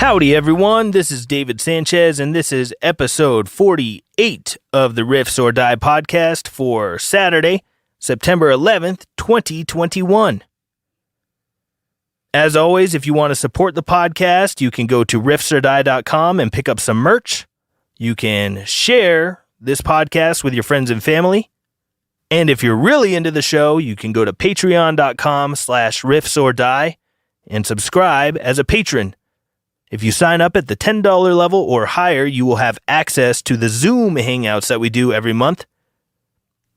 Howdy, everyone. This is David Sanchez, and this is episode 48 of the Riffs Or Die Podcast for Saturday, September 11th, 2021. As always, if you want to support the podcast, you can go to riffsordie.com and pick up some merch. You can share this podcast with your friends and family. And if you're really into the show, you can go to patreon.com/riffsordie and subscribe as a patron. If you sign up at the $10 level or higher, you will have access to the Zoom hangouts that we do every month.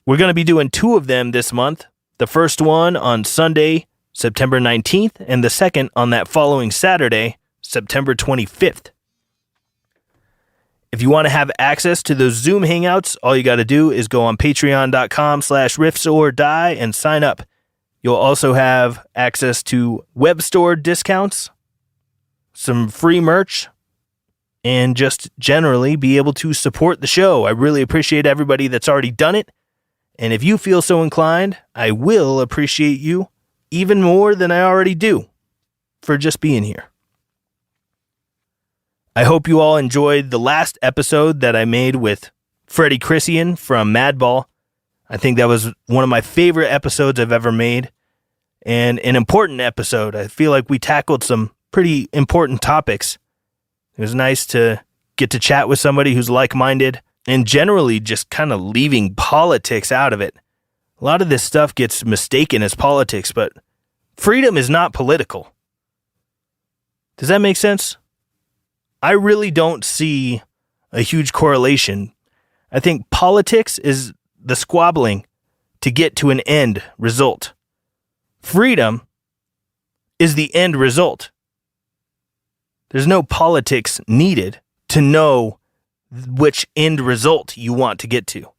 We're going to be doing 2 of them this month. The first one on Sunday, September 19th, and the second on that following Saturday, September 25th. If you want to have access to those Zoom hangouts, all you got to do is go on patreon.com/riffsordie and sign up. You'll also have access to web store discounts, some free merch, and just generally be able to support the show. I really appreciate everybody that's already done it. And if you feel so inclined, I will appreciate you even more than I already do for just being here. I hope you all enjoyed the last episode that I made with Freddie Christian from Madball. I think that was one of my favorite episodes I've ever made, and an important episode. I feel like we tackled some pretty important topics. It was nice to get to chat with somebody who's like-minded and generally just kind of leaving politics out of it. A lot of this stuff gets mistaken as politics, but freedom is not political. Does that make sense? I really don't see a huge correlation. I think politics is the squabbling to get to an end result. Freedom is the end result. There's no politics needed to know which end result you want to get to.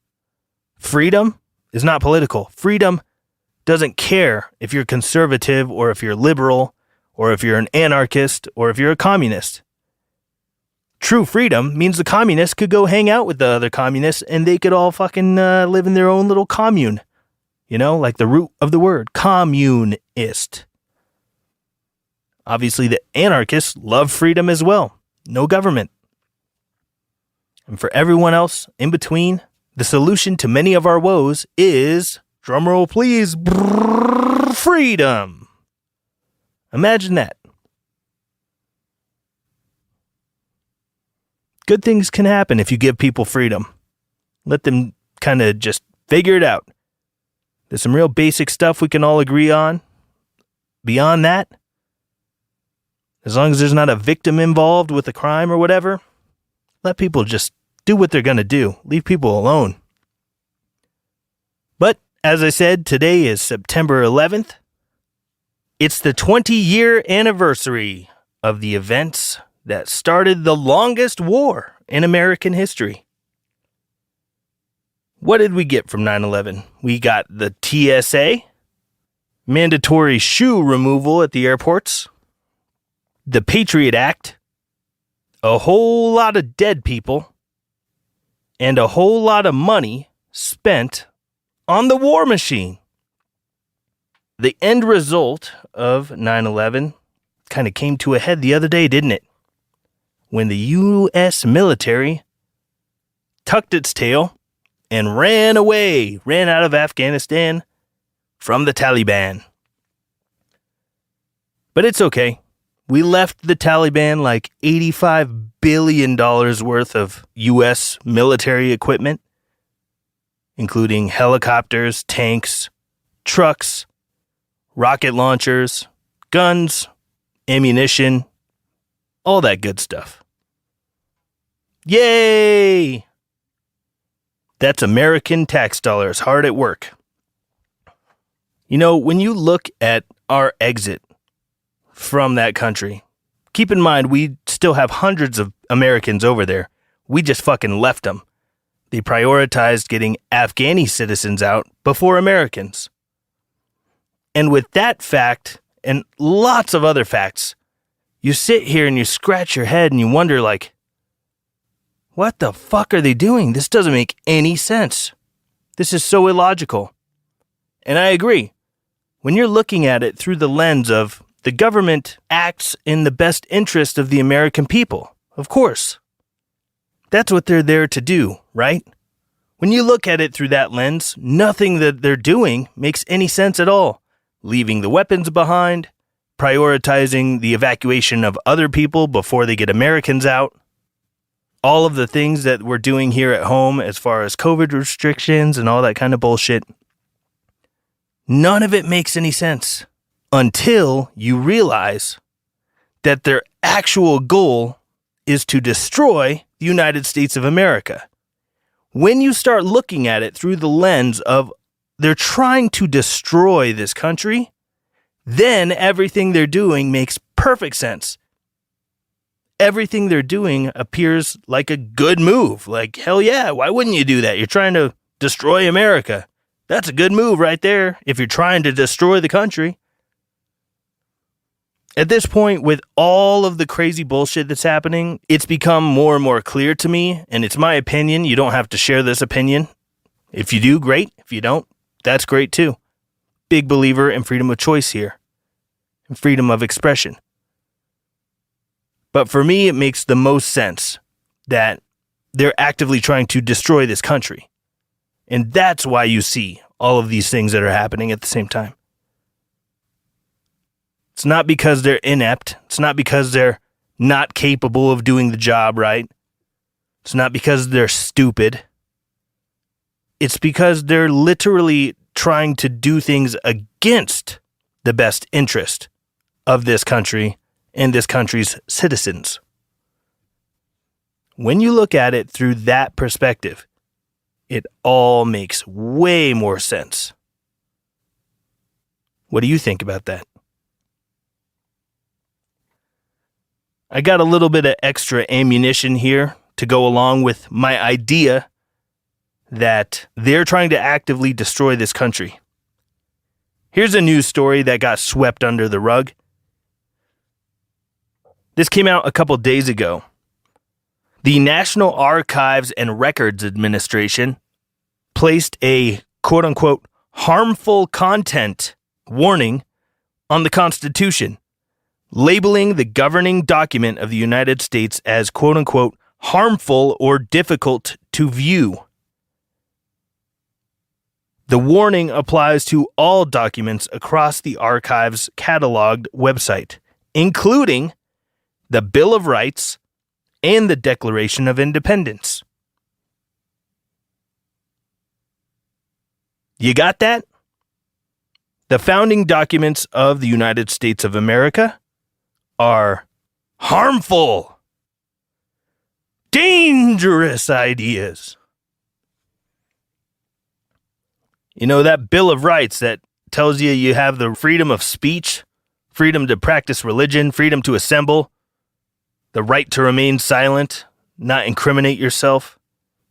Freedom is not political. Freedom doesn't care if you're conservative or if you're liberal or if you're an anarchist or if you're a communist. True freedom means the communists could go hang out with the other communists and they could all fucking live in their own little commune. You know, like the root of the word, communist. Obviously, the anarchists love freedom as well. No government. And for everyone else in between, the solution to many of our woes is, drumroll please, freedom. Imagine that. Good things can happen if you give people freedom. Let them kind of just figure it out. There's some real basic stuff we can all agree on. Beyond that, as long as there's not a victim involved with a crime or whatever, let people just do what they're going to do. Leave people alone. But, as I said, today is September 11th. It's the 20-year anniversary of the events that started the longest war in American history. What did we get from 9/11? We got the TSA, mandatory shoe removal at the airports, the Patriot Act, a whole lot of dead people, and a whole lot of money spent on the war machine. The end result of 9/11 kind of came to a head the other day, didn't it? When the U.S. military tucked its tail and ran out of Afghanistan from the Taliban. But it's okay. We left the Taliban like $85 billion worth of U.S. military equipment, including helicopters, tanks, trucks, rocket launchers, guns, ammunition, all that good stuff. Yay! That's American tax dollars hard at work. You know, when you look at our exit from that country, keep in mind we still have hundreds of Americans over there. We just fucking left them. They prioritized getting Afghani citizens out before Americans. And with that fact, and lots of other facts, you sit here and you scratch your head and you wonder, like, what the fuck are they doing? This doesn't make any sense. This is so illogical. And I agree. When you're looking at it through the lens of the government acts in the best interest of the American people. Of course. That's what they're there to do, right? When you look at it through that lens, nothing that they're doing makes any sense at all. Leaving the weapons behind, prioritizing the evacuation of other people before they get Americans out. All of the things that we're doing here at home as far as COVID restrictions and all that kind of bullshit. None of it makes any sense until you realize that their actual goal is to destroy the United States of America. When you start looking at it through the lens of they're trying to destroy this country, then everything they're doing makes perfect sense. Everything they're doing appears like a good move. Like, hell yeah, why wouldn't you do that? You're trying to destroy America. That's a good move right there if you're trying to destroy the country. At this point, with all of the crazy bullshit that's happening, it's become more and more clear to me, and it's my opinion. You don't have to share this opinion. If you do, great. If you don't, that's great too. Big believer in freedom of choice here, and freedom of expression. But for me, it makes the most sense that they're actively trying to destroy this country. And that's why you see all of these things that are happening at the same time. It's not because they're inept. It's not because they're not capable of doing the job right. It's not because they're stupid. It's because they're literally trying to do things against the best interest of this country and this country's citizens. When you look at it through that perspective, it all makes way more sense. What do you think about that? I got a little bit of extra ammunition here to go along with my idea that they're trying to actively destroy this country. Here's a news story that got swept under the rug. This came out a couple days ago. The National Archives and Records Administration placed a quote-unquote harmful content warning on the Constitution, labeling the governing document of the United States as quote-unquote harmful or difficult to view. The warning applies to all documents across the archive's cataloged website, including the Bill of Rights and the Declaration of Independence. You got that? The founding documents of the United States of America are harmful, dangerous ideas. You know, that Bill of Rights that tells you have the freedom of speech, freedom to practice religion, freedom to assemble, the right to remain silent, not incriminate yourself,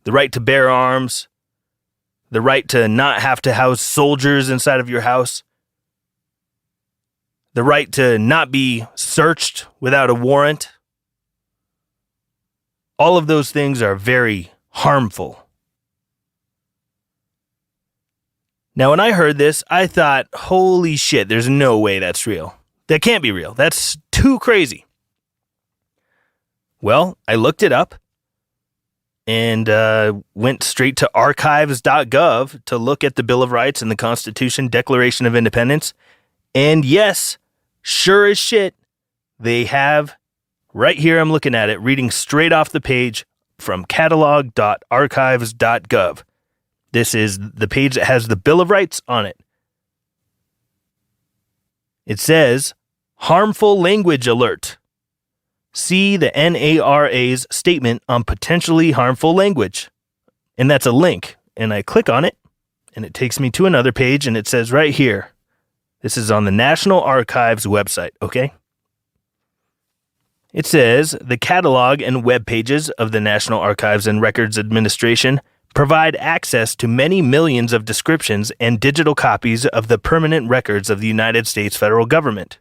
the right to bear arms, the right to not have to house soldiers inside of your house, the right to not be searched without a warrant. All of those things are very harmful. Now, when I heard this, I thought, holy shit, there's no way that's real. That can't be real. That's too crazy. Well, I looked it up and went straight to archives.gov to look at the Bill of Rights and the Constitution, Declaration of Independence. And yes, sure as shit, they have, right here I'm looking at it, reading straight off the page from catalog.archives.gov. This is the page that has the Bill of Rights on it. It says, harmful language alert. See the NARA's statement on potentially harmful language. And that's a link. And I click on it, and it takes me to another page, and it says right here, this is on the National Archives website, okay? It says, the catalog and web pages of the National Archives and Records Administration provide access to many millions of descriptions and digital copies of the permanent records of the United States federal government.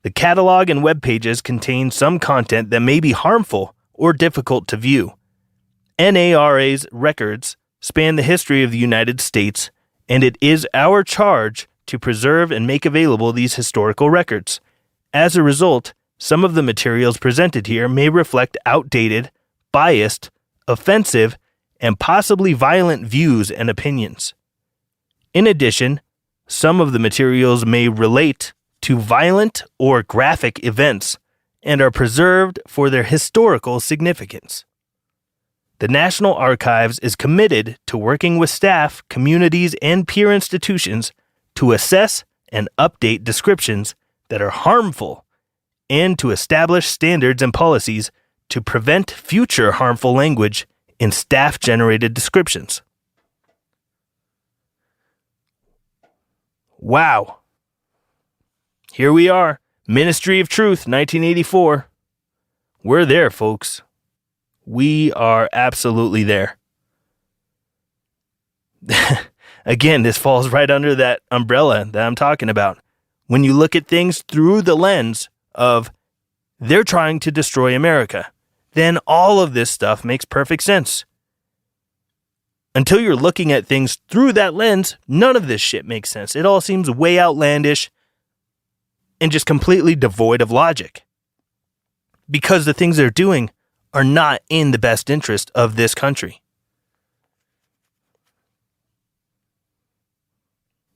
The catalog and web pages contain some content that may be harmful or difficult to view. NARA's records span the history of the United States, and it is our charge to preserve and make available these historical records. As a result, some of the materials presented here may reflect outdated, biased, offensive, and possibly violent views and opinions. In addition, some of the materials may relate to violent or graphic events and are preserved for their historical significance. The National Archives is committed to working with staff, communities, and peer institutions to assess and update descriptions that are harmful and to establish standards and policies to prevent future harmful language in staff-generated descriptions. Wow. Here we are, Ministry of Truth, 1984. We're there, folks. We are absolutely there. Again, this falls right under that umbrella that I'm talking about. When you look at things through the lens of they're trying to destroy America, then all of this stuff makes perfect sense. Until you're looking at things through that lens, none of this shit makes sense. It all seems way outlandish and just completely devoid of logic. Because the things they're doing are not in the best interest of this country.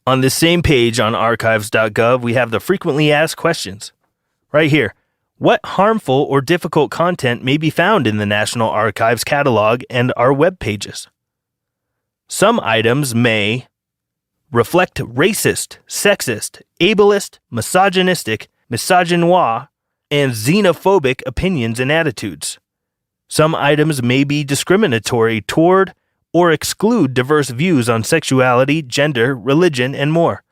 On this same page on archives.gov, we have the frequently asked questions. Right here. What harmful or difficult content may be found in the National Archives catalog and our web pages? Some items may reflect racist, sexist, ableist, misogynistic, misogynoir, and xenophobic opinions and attitudes. Some items may be discriminatory toward or exclude diverse views on sexuality, gender, religion, and more.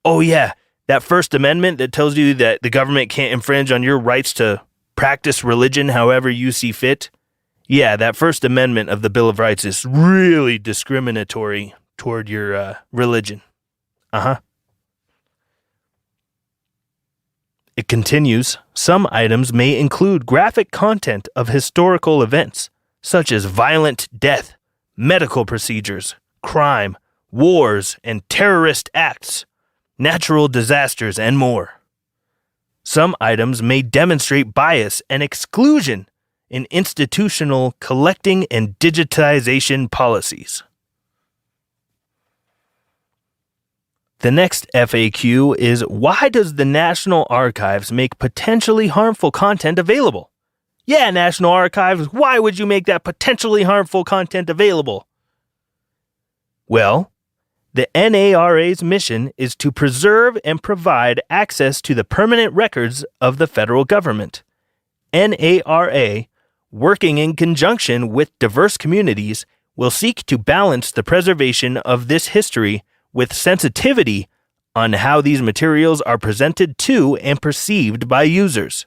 Oh yeah, that First Amendment that tells you that the government can't infringe on your rights to practice religion however you see fit. Yeah, that First Amendment of the Bill of Rights is really discriminatory toward your religion. It continues, some items may include graphic content of historical events, such as violent death, medical procedures, crime, wars, and terrorist acts, natural disasters, and more. Some items may demonstrate bias and exclusion in institutional collecting and digitization policies. The next FAQ is, why does the National Archives make potentially harmful content available? Yeah, National Archives, why would you make that potentially harmful content available? Well, the NARA's mission is to preserve and provide access to the permanent records of the federal government. NARA, working in conjunction with diverse communities, will seek to balance the preservation of this history with sensitivity on how these materials are presented to and perceived by users.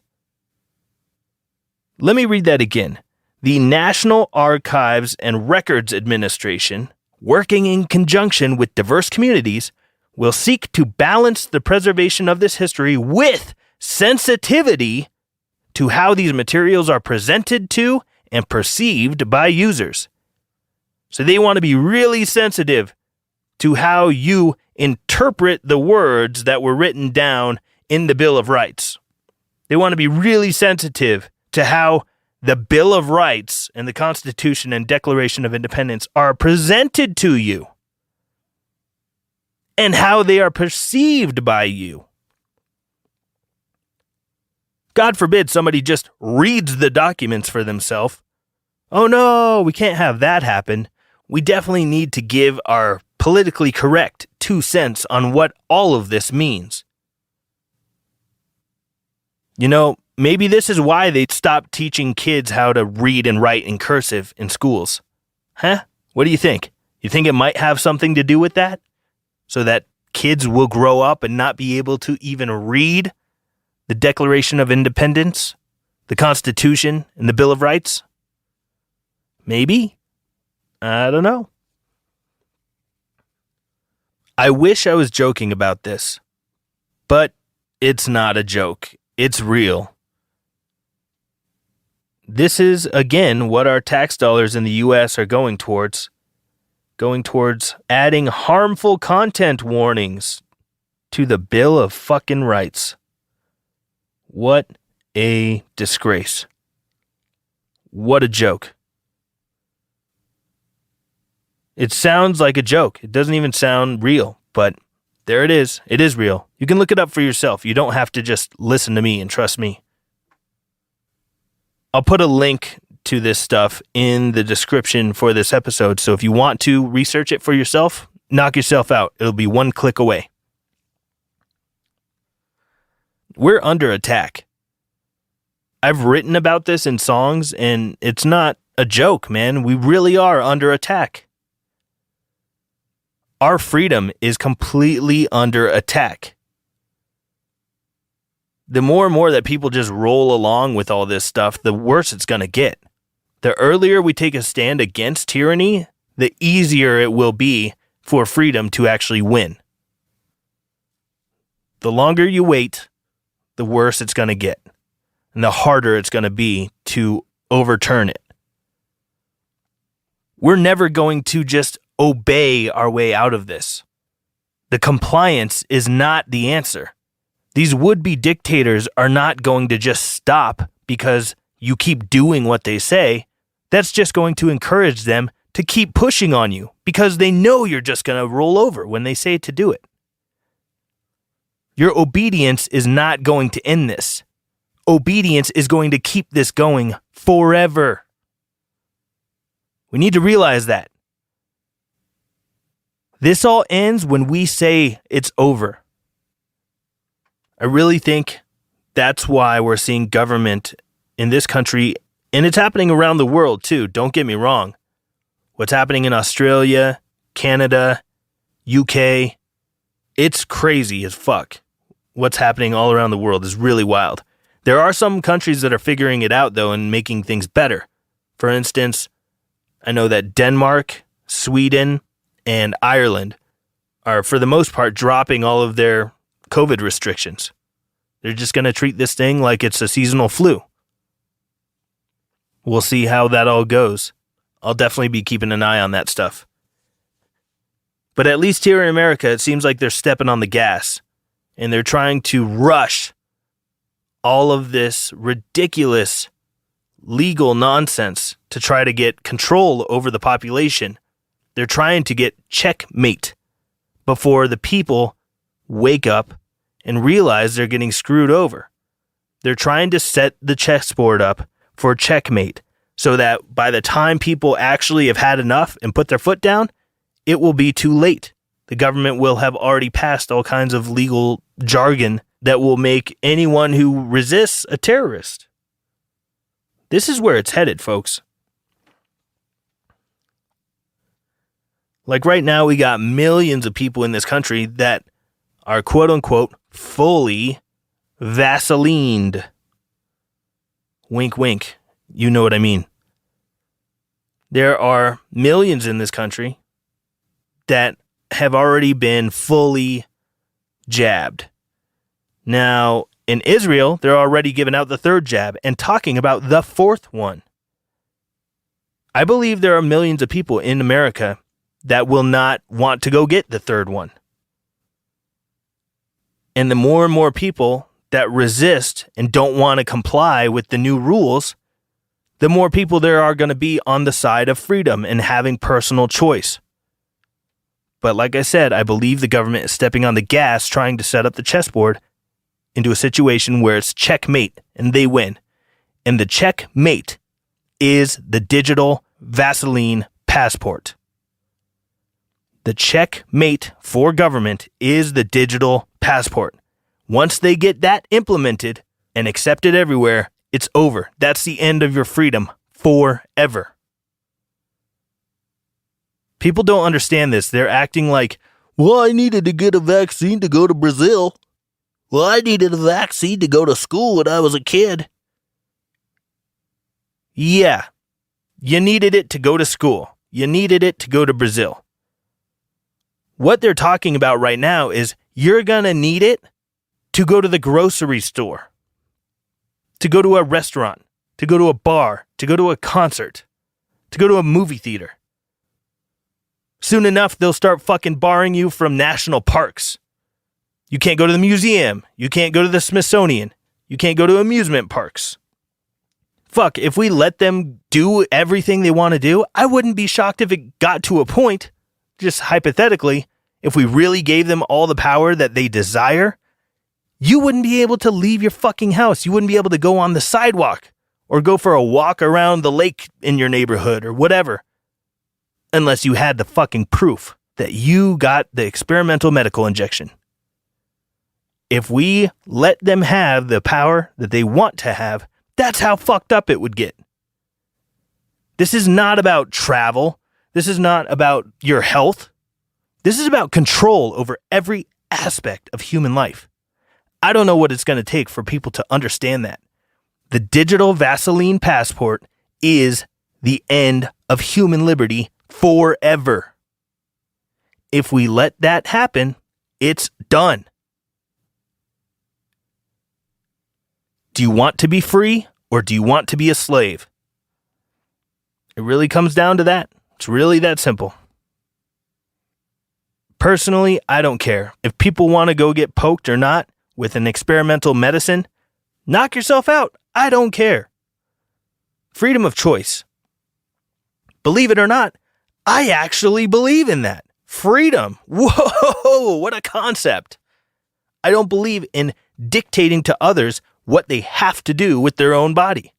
Let me read that again. The National Archives and Records Administration, working in conjunction with diverse communities, will seek to balance the preservation of this history with sensitivity to how these materials are presented to and perceived by users. So they want to be really sensitive to how you interpret the words that were written down in the Bill of Rights. They want to be really sensitive to how the Bill of Rights and the Constitution and Declaration of Independence are presented to you and how they are perceived by you. God forbid somebody just reads the documents for themselves. Oh no, we can't have that happen. We definitely need to give our politically correct 2 cents on what all of this means. You know, maybe this is why they stopped teaching kids how to read and write in cursive in schools. Huh? What do you think? You think it might have something to do with that? So that kids will grow up and not be able to even read the Declaration of Independence, the Constitution, and the Bill of Rights? Maybe. I don't know. I wish I was joking about this, but it's not a joke. It's real. This is, again, what our tax dollars in the U.S. are going towards adding harmful content warnings to the Bill of fucking Rights. What a disgrace. What a joke. It sounds like a joke. It doesn't even sound real, but there it is. It is real. You can look it up for yourself. You don't have to just listen to me and trust me. I'll put a link to this stuff in the description for this episode, so if you want to research it for yourself, knock yourself out. It'll be one click away. We're under attack. I've written about this in songs, and it's not a joke, man. We really are under attack. Our freedom is completely under attack. The more and more that people just roll along with all this stuff, the worse it's going to get. The earlier we take a stand against tyranny, the easier it will be for freedom to actually win. The longer you wait, the worse it's going to get, and the harder it's going to be to overturn it. We're never going to just obey our way out of this. The compliance is not the answer. These would-be dictators are not going to just stop because you keep doing what they say. That's just going to encourage them to keep pushing on you because they know you're just going to roll over when they say to do it. Your obedience is not going to end this. Obedience is going to keep this going forever. We need to realize that. This all ends when we say it's over. I really think that's why we're seeing government in this country, and it's happening around the world too, don't get me wrong. What's happening in Australia, Canada, UK, it's crazy as fuck. What's happening all around the world is really wild. There are some countries that are figuring it out though and making things better. For instance, I know that Denmark, Sweden, and Ireland are for the most part dropping all of their COVID restrictions. They're just going to treat this thing like it's a seasonal flu. We'll see how that all goes. I'll definitely be keeping an eye on that stuff. But at least here in America, it seems like they're stepping on the gas and they're trying to rush all of this ridiculous legal nonsense to try to get control over the population. They're trying to get checkmate before the people wake up and realize they're getting screwed over. They're trying to set the chessboard up for checkmate so that by the time people actually have had enough and put their foot down, it will be too late. The government will have already passed all kinds of legal jargon that will make anyone who resists a terrorist. This is where it's headed, folks. Like right now, we got millions of people in this country that are quote unquote fully Vaselined. Wink, wink. You know what I mean. There are millions in this country that have already been fully jabbed. Now, in Israel, they're already giving out the third jab and talking about the fourth one. I believe there are millions of people in America that will not want to go get the third one. And the more and more people that resist and don't want to comply with the new rules, the more people there are going to be on the side of freedom and having personal choice. But like I said, I believe the government is stepping on the gas trying to set up the chessboard into a situation where it's checkmate and they win. And the checkmate is the digital Vaseline passport. The checkmate for government is the digital passport. Once they get that implemented and accepted everywhere, it's over. That's the end of your freedom forever. People don't understand this. They're acting like, well, I needed to get a vaccine to go to Brazil. Well, I needed a vaccine to go to school when I was a kid. Yeah, you needed it to go to school. You needed it to go to Brazil. What they're talking about right now is you're going to need it to go to the grocery store, to go to a restaurant, to go to a bar, to go to a concert, to go to a movie theater. Soon enough, they'll start fucking barring you from national parks. You can't go to the museum. You can't go to the Smithsonian. You can't go to amusement parks. Fuck, if we let them do everything they want to do, I wouldn't be shocked if it got to a point, just hypothetically, if we really gave them all the power that they desire, you wouldn't be able to leave your fucking house. You wouldn't be able to go on the sidewalk or go for a walk around the lake in your neighborhood or whatever, unless you had the fucking proof that you got the experimental medical injection. If we let them have the power that they want to have, that's how fucked up it would get. This is not about travel. This is not about your health. This is about control over every aspect of human life. I don't know what it's going to take for people to understand that. The digital Vaseline passport is the end of human liberty forever. If we let that happen, it's done. Do you want to be free or do you want to be a slave? It really comes down to that. It's really that simple. Personally, I don't care. If people want to go get poked or not with an experimental medicine, knock yourself out. I don't care. Freedom of choice. Believe it or not, I actually believe in that. Freedom. Whoa, what a concept. I don't believe in dictating to others what they have to do with their own body.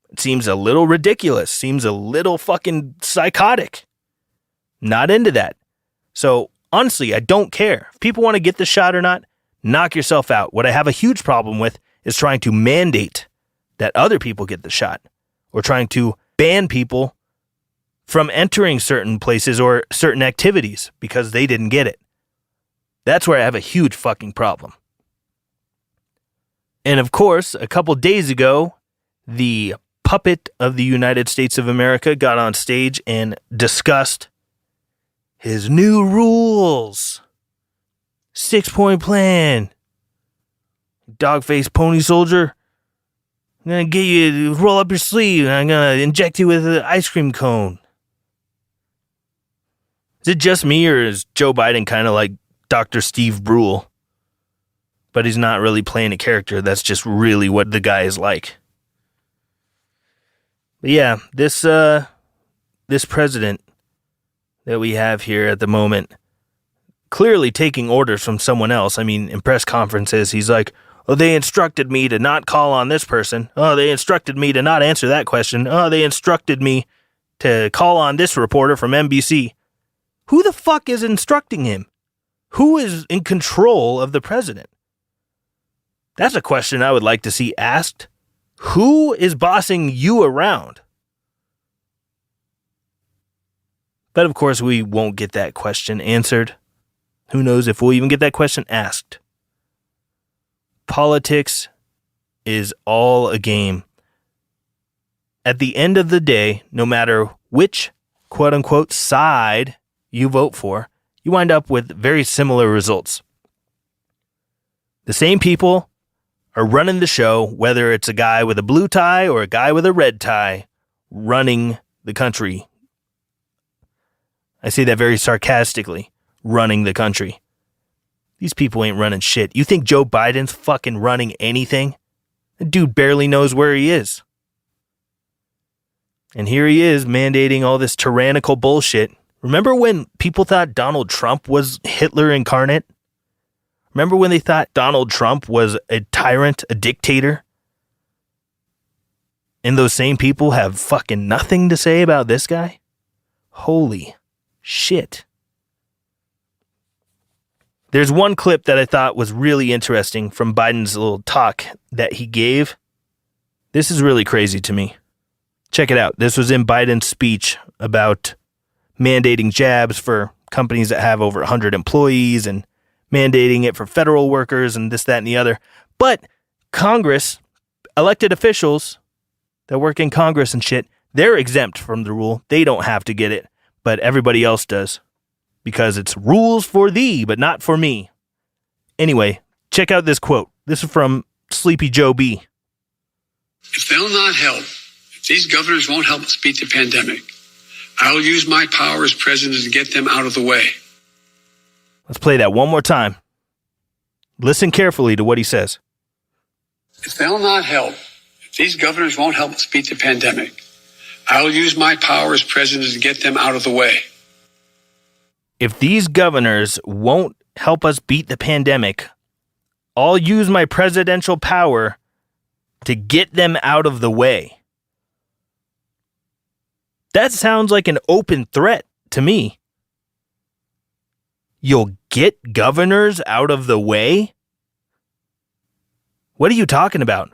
It seems a little ridiculous. Seems a little fucking psychotic. Not into that. So honestly, I don't care. If people want to get the shot or not, knock yourself out. What I have a huge problem with is trying to mandate that other people get the shot or trying to ban people from entering certain places or certain activities because they didn't get it. That's where I have a huge fucking problem. And of course, a couple days ago, the puppet of the United States of America got on stage and discussed his new rules. 6-point plan. Dog-faced pony soldier. I'm going to get you to roll up your sleeve and I'm going to inject you with an ice cream cone. Is it just me or is Joe Biden kind of like Dr. Steve Brule? But he's not really playing a character. That's just really what the guy is like. But yeah, this president that we have here at the moment, clearly taking orders from someone else. I mean, in press conferences, he's like, oh, they instructed me to not call on this person. Oh, they instructed me to not answer that question. Oh, they instructed me to call on this reporter from NBC. Who the fuck is instructing him? Who is in control of the president? That's a question I would like to see asked. Who is bossing you around? But of course, we won't get that question answered. Who knows if we'll even get that question asked. Politics is all a game. At the end of the day, no matter which quote-unquote side you vote for, you wind up with very similar results. The same people are running the show, whether it's a guy with a blue tie or a guy with a red tie running the country. I say that very sarcastically, running the country. These people ain't running shit. You think Joe Biden's fucking running anything? The dude barely knows where he is. And here he is mandating all this tyrannical bullshit. Remember when people thought Donald Trump was Hitler incarnate? Remember when they thought Donald Trump was a tyrant, a dictator? And those same people have fucking nothing to say about this guy? Holy shit. There's one clip that I thought was really interesting from Biden's little talk that he gave. This is really crazy to me. Check it out. This was in Biden's speech about mandating jabs for companies that have over 100 employees and mandating it for federal workers and this, that, and the other. But Congress, elected officials that work in Congress and shit, they're exempt from the rule. They don't have to get it, but everybody else does. Because it's rules for thee, but not for me. Anyway, check out this quote. This is from Sleepy Joe B. If they'll not help, if these governors won't help us beat the pandemic, I will use my power as president to get them out of the way. Let's play that one more time. Listen carefully to what he says. If they'll not help, if these governors won't help us beat the pandemic, I'll use my power as president to get them out of the way. If these governors won't help us beat the pandemic, I'll use my presidential power to get them out of the way. That sounds like an open threat to me. You'll get governors out of the way? What are you talking about?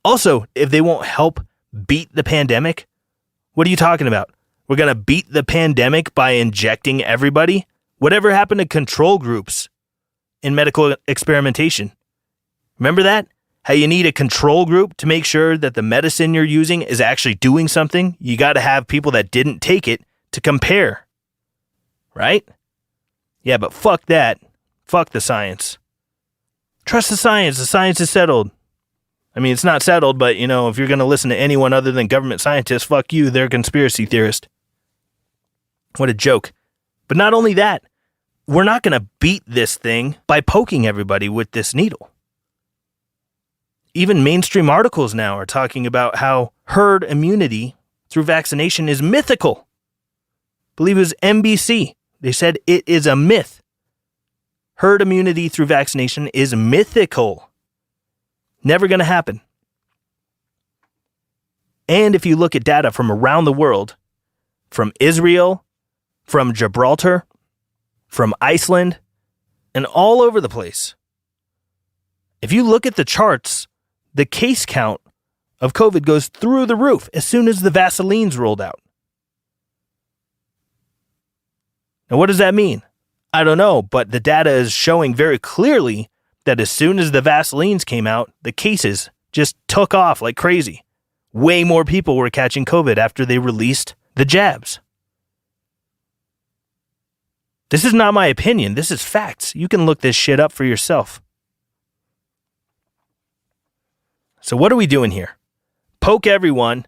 Also, if they won't help beat the pandemic, what are you talking about? We're going to beat the pandemic by injecting everybody? Whatever happened to control groups in medical experimentation? Remember that? How you need a control group to make sure that the medicine you're using is actually doing something? You got to have people that didn't take it to compare. Right? Yeah, but fuck that. Fuck the science. Trust the science. The science is settled. I mean, it's not settled, but, you know, if you're going to listen to anyone other than government scientists, fuck you, they're a conspiracy theorist. What a joke. But not only that, we're not going to beat this thing by poking everybody with this needle. Even mainstream articles now are talking about how herd immunity through vaccination is mythical. I believe it was NBC. They said it is a myth. Herd immunity through vaccination is mythical. Never going to happen. And if you look at data from around the world, from Israel, from Gibraltar, from Iceland, and all over the place, if you look at the charts, the case count of COVID goes through the roof as soon as the Vaseline's rolled out. Now, what does that mean? I don't know, but the data is showing very clearly that as soon as the Vaselines came out, the cases just took off like crazy. Way more people were catching COVID after they released the jabs. This is not my opinion. This is facts. You can look this shit up for yourself. So what are we doing here? Poke everyone.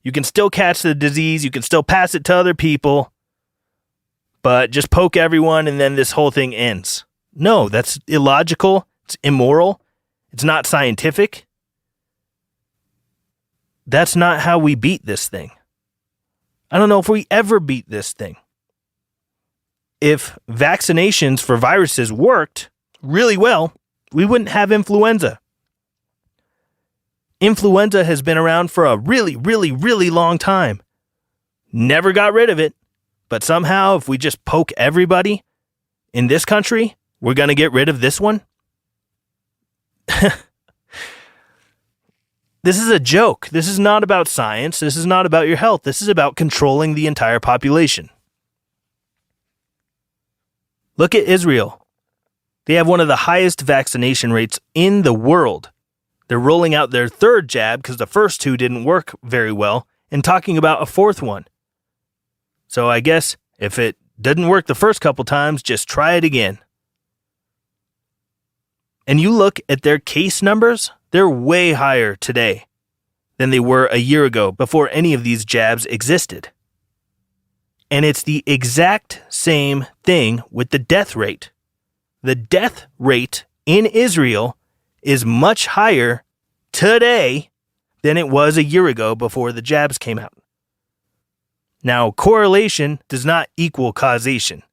You can still catch the disease. You can still pass it to other people. But just poke everyone and then this whole thing ends. No, that's illogical. It's immoral. It's not scientific. That's not how we beat this thing. I don't know if we ever beat this thing. If vaccinations for viruses worked really well, we wouldn't have influenza. Influenza has been around for a really, really, really long time. Never got rid of it. But somehow, if we just poke everybody in this country, we're going to get rid of this one? This is a joke. This is not about science. This is not about your health. This is about controlling the entire population. Look at Israel. They have one of the highest vaccination rates in the world. They're rolling out their third jab because the first two didn't work very well and talking about a fourth one. So I guess if it didn't work the first couple times, just try it again. And you look at their case numbers, they're way higher today than they were a year ago before any of these jabs existed. And it's the exact same thing with the death rate. The death rate in Israel is much higher today than it was a year ago before the jabs came out. Now, correlation does not equal causation.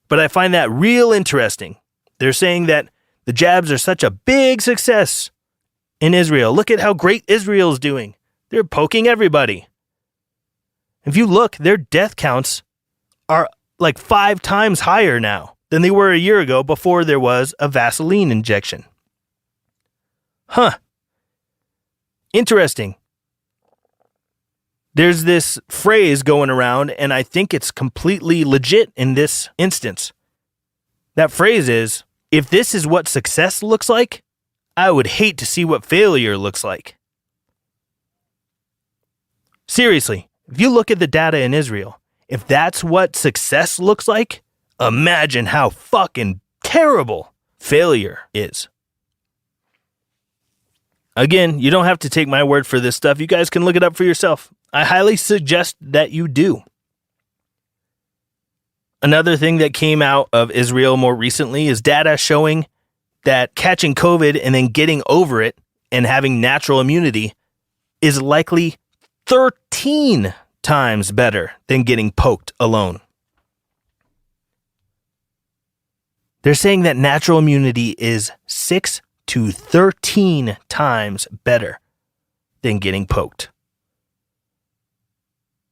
But I find that real interesting. They're saying that the jabs are such a big success in Israel. Look at how great Israel's doing. They're poking everybody. If you look, their death counts are like 5 times higher now than they were a year ago before there was a Vaseline injection. Huh. Interesting. There's this phrase going around, and I think it's completely legit in this instance. That phrase is, if this is what success looks like, I would hate to see what failure looks like. Seriously, if you look at the data in Israel, if that's what success looks like, imagine how fucking terrible failure is. Again, you don't have to take my word for this stuff. You guys can look it up for yourself. I highly suggest that you do. Another thing that came out of Israel more recently is data showing that catching COVID and then getting over it and having natural immunity is likely 13 times better than getting poked alone. They're saying that natural immunity is 6 to 13 times better than getting poked.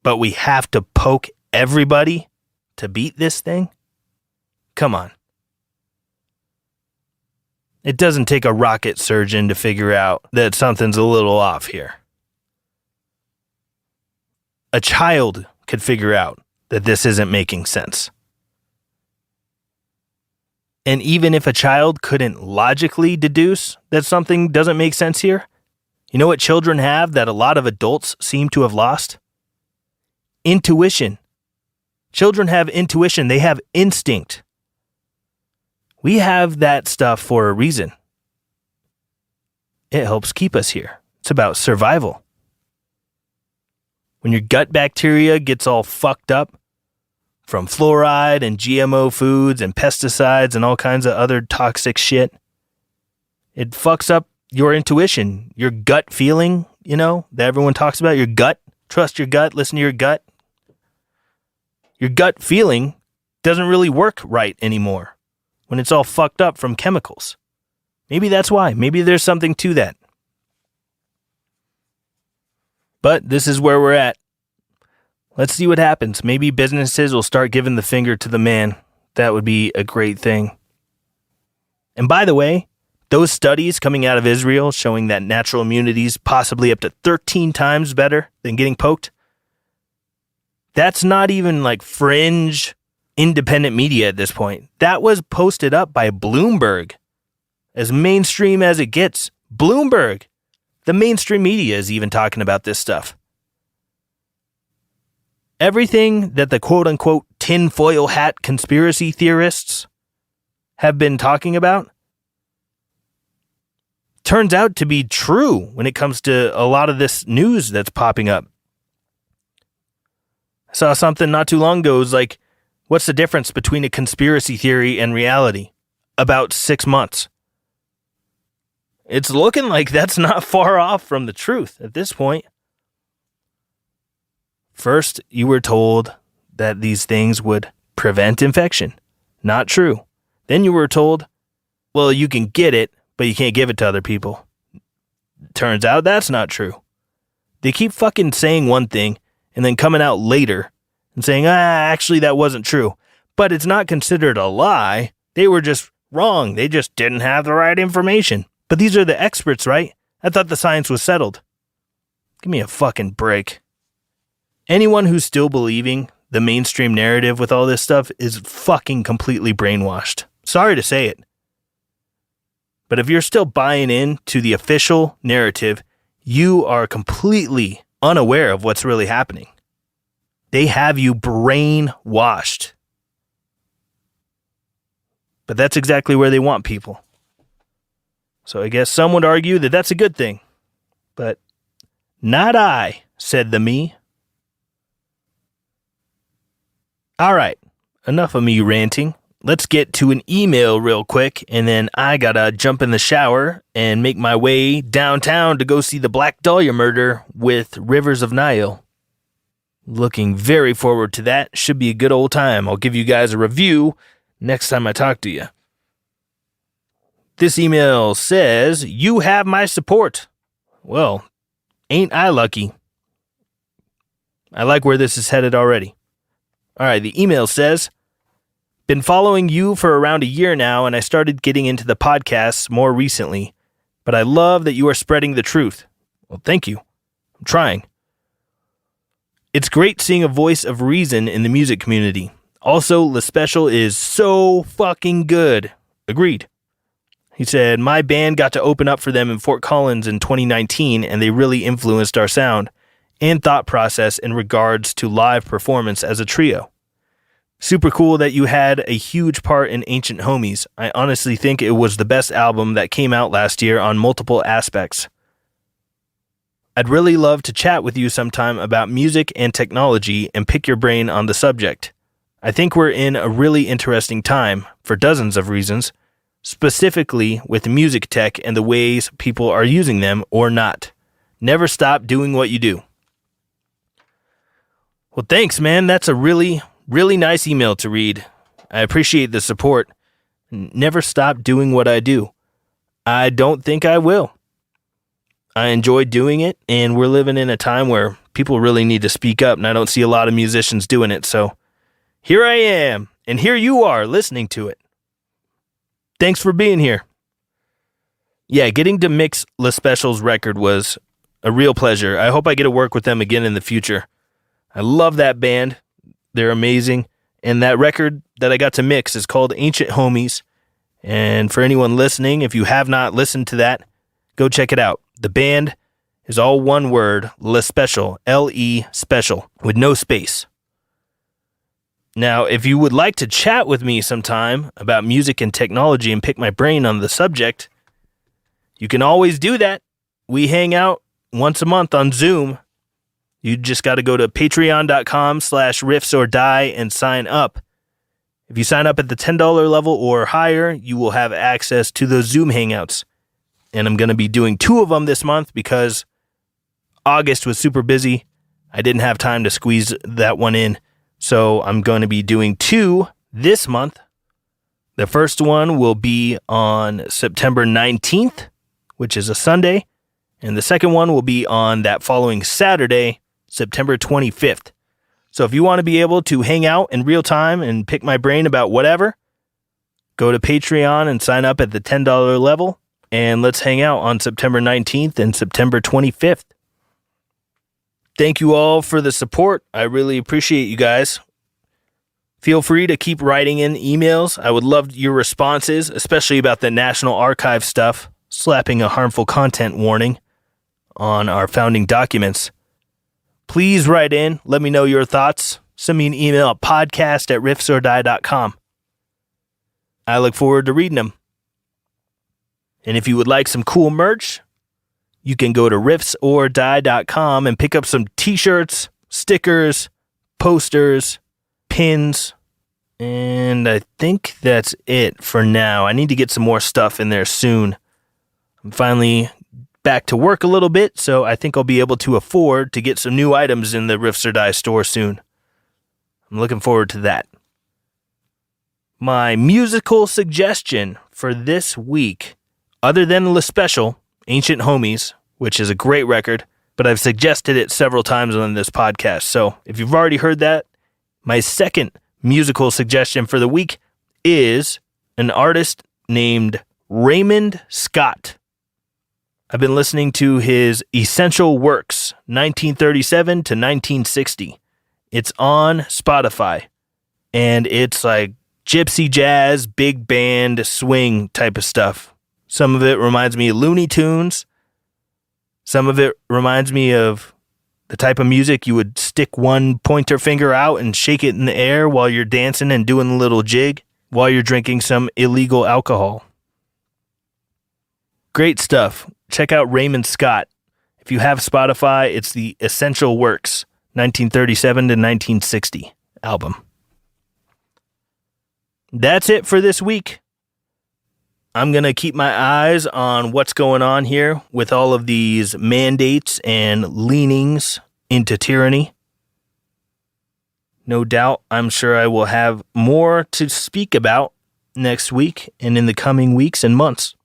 But we have to poke everybody to beat this thing? Come on. It doesn't take a rocket surgeon to figure out that something's a little off here. A child could figure out that this isn't making sense. And even if a child couldn't logically deduce that something doesn't make sense here, you know what children have that a lot of adults seem to have lost? Intuition. Children have intuition. They have instinct. We have that stuff for a reason. It helps keep us here. It's about survival. When your gut bacteria gets all fucked up from fluoride and GMO foods and pesticides and all kinds of other toxic shit, it fucks up your intuition, your gut feeling, that everyone talks about, your gut. Trust your gut, listen to your gut. Your gut feeling doesn't really work right anymore when it's all fucked up from chemicals. Maybe that's why. Maybe there's something to that. But this is where we're at. Let's see what happens. Maybe businesses will start giving the finger to the man. That would be a great thing. And by the way, those studies coming out of Israel showing that natural immunity is possibly up to 13 times better than getting poked, that's not even like fringe independent media at this point. That was posted up by Bloomberg. As mainstream as it gets. Bloomberg. The mainstream media is even talking about this stuff. Everything that the quote-unquote tinfoil hat conspiracy theorists have been talking about turns out to be true when it comes to a lot of this news that's popping up. I saw something not too long ago. It was like, what's the difference between a conspiracy theory and reality? About 6 months. It's looking like that's not far off from the truth at this point. First, you were told that these things would prevent infection. Not true. Then you were told, well, you can get it, but you can't give it to other people. Turns out that's not true. They keep fucking saying one thing and then coming out later and saying, actually that wasn't true. But it's not considered a lie. They were just wrong. They just didn't have the right information. But these are the experts, right? I thought the science was settled. Give me a fucking break. Anyone who's still believing the mainstream narrative with all this stuff is fucking completely brainwashed. Sorry to say it. But if you're still buying in to the official narrative, you are completely unaware of what's really happening. They have you brainwashed. But that's exactly where they want people. So I guess some would argue that that's a good thing. But not I, said the me. All right, enough of me ranting. Let's get to an email real quick, and then I gotta jump in the shower and make my way downtown to go see the Black Dahlia murder with Rivers of Nile. Looking very forward to that. Should be a good old time. I'll give you guys a review next time I talk to you. This email says, you have my support. Well, ain't I lucky? I like where this is headed already. All right, the email says, been following you for around a year now, and I started getting into the podcasts more recently, but I love that you are spreading the truth. Well, thank you. I'm trying. It's great seeing a voice of reason in the music community. Also, Le Special is so fucking good. Agreed. He said, my band got to open up for them in Fort Collins in 2019, and they really influenced our sound and thought process in regards to live performance as a trio. Super cool that you had a huge part in Ancient Homies. I honestly think it was the best album that came out last year on multiple aspects. I'd really love to chat with you sometime about music and technology and pick your brain on the subject. I think we're in a really interesting time for dozens of reasons, specifically with music tech and the ways people are using them or not. Never stop doing what you do. Well, thanks, man. That's a really, really nice email to read. I appreciate the support. Never stop doing what I do. I don't think I will. I enjoy doing it, and we're living in a time where people really need to speak up, and I don't see a lot of musicians doing it, so here I am, and here you are listening to it. Thanks for being here. Yeah, getting to mix Le Special's record was a real pleasure. I hope I get to work with them again in the future. I love that band. They're amazing. And that record that I got to mix is called Ancient Homies. And for anyone listening, if you have not listened to that, go check it out. The band is all one word, Le Special, L-E Special, with no space. Now, if you would like to chat with me sometime about music and technology and pick my brain on the subject, you can always do that. We hang out once a month on Zoom. You just got to go to patreon.com/riffs or die and sign up. If you sign up at the $10 level or higher, you will have access to those Zoom hangouts. And I'm going to be doing 2 of them this month because August was super busy. I didn't have time to squeeze that one in. So I'm going to be doing 2 this month. The first one will be on September 19th, which is a Sunday. And the second one will be on that following Saturday, September 25th. So if you want to be able to hang out in real time and pick my brain about whatever, go to Patreon and sign up at the $10 level. And let's hang out on September 19th and September 25th. Thank you all for the support. I really appreciate you guys. Feel free to keep writing in emails. I would love your responses, especially about the National Archive stuff, slapping a harmful content warning on our founding documents. Please write in. Let me know your thoughts. Send me an email at podcast@riffsordie.com. I look forward to reading them. And if you would like some cool merch, you can go to riffsordie.com and pick up some t-shirts, stickers, posters, pins, and I think that's it for now. I need to get some more stuff in there soon. I'm finally back to work a little bit, so I think I'll be able to afford to get some new items in the Riffs or Die store soon. I'm looking forward to that. My musical suggestion for this week, other than Le Special, Ancient Homies, which is a great record, but I've suggested it several times on this podcast. So if you've already heard that, my second musical suggestion for the week is an artist named Raymond Scott. I've been listening to his Essential Works, 1937 to 1960. It's on Spotify, and it's like gypsy jazz, big band, swing type of stuff. Some of it reminds me of Looney Tunes. Some of it reminds me of the type of music you would stick one pointer finger out and shake it in the air while you're dancing and doing a little jig while you're drinking some illegal alcohol. Great stuff. Check out Raymond Scott. If you have Spotify, it's the Essential Works, 1937 to 1960 album. That's it for this week. I'm going to keep my eyes on what's going on here with all of these mandates and leanings into tyranny. No doubt, I'm sure I will have more to speak about next week and in the coming weeks and months.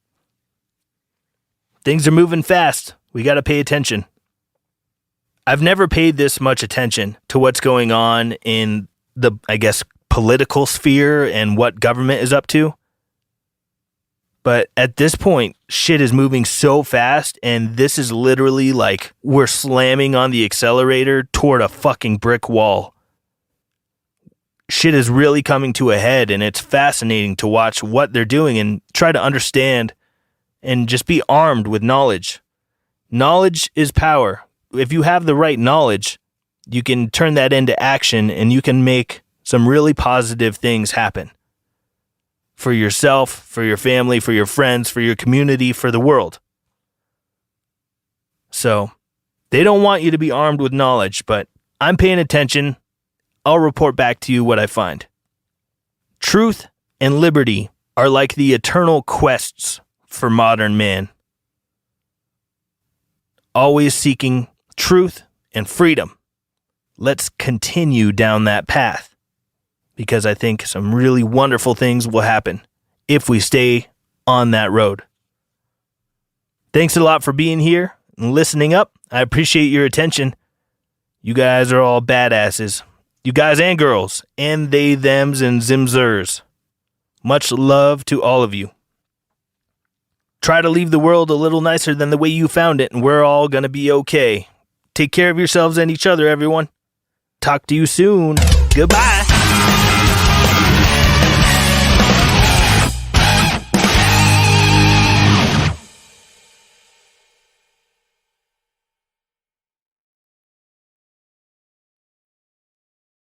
Things are moving fast. We got to pay attention. I've never paid this much attention to what's going on in the, political sphere and what government is up to. But at this point, shit is moving so fast, and this is literally like we're slamming on the accelerator toward a fucking brick wall. Shit is really coming to a head, and it's fascinating to watch what they're doing and try to understand and just be armed with knowledge. Knowledge is power. If you have the right knowledge, you can turn that into action, and you can make some really positive things happen. For yourself, for your family, for your friends, for your community, for the world. So, they don't want you to be armed with knowledge, but I'm paying attention. I'll report back to you what I find. Truth and liberty are like the eternal quests for modern man. Always seeking truth and freedom. Let's continue down that path, because I think some really wonderful things will happen if we stay on that road. Thanks a lot for being here and listening up. I appreciate your attention. You guys are all badasses. You guys and girls, and they, thems, and zimzers. Much love to all of you. Try to leave the world a little nicer than the way you found it, and we're all going to be okay. Take care of yourselves and each other, everyone. Talk to you soon. Goodbye.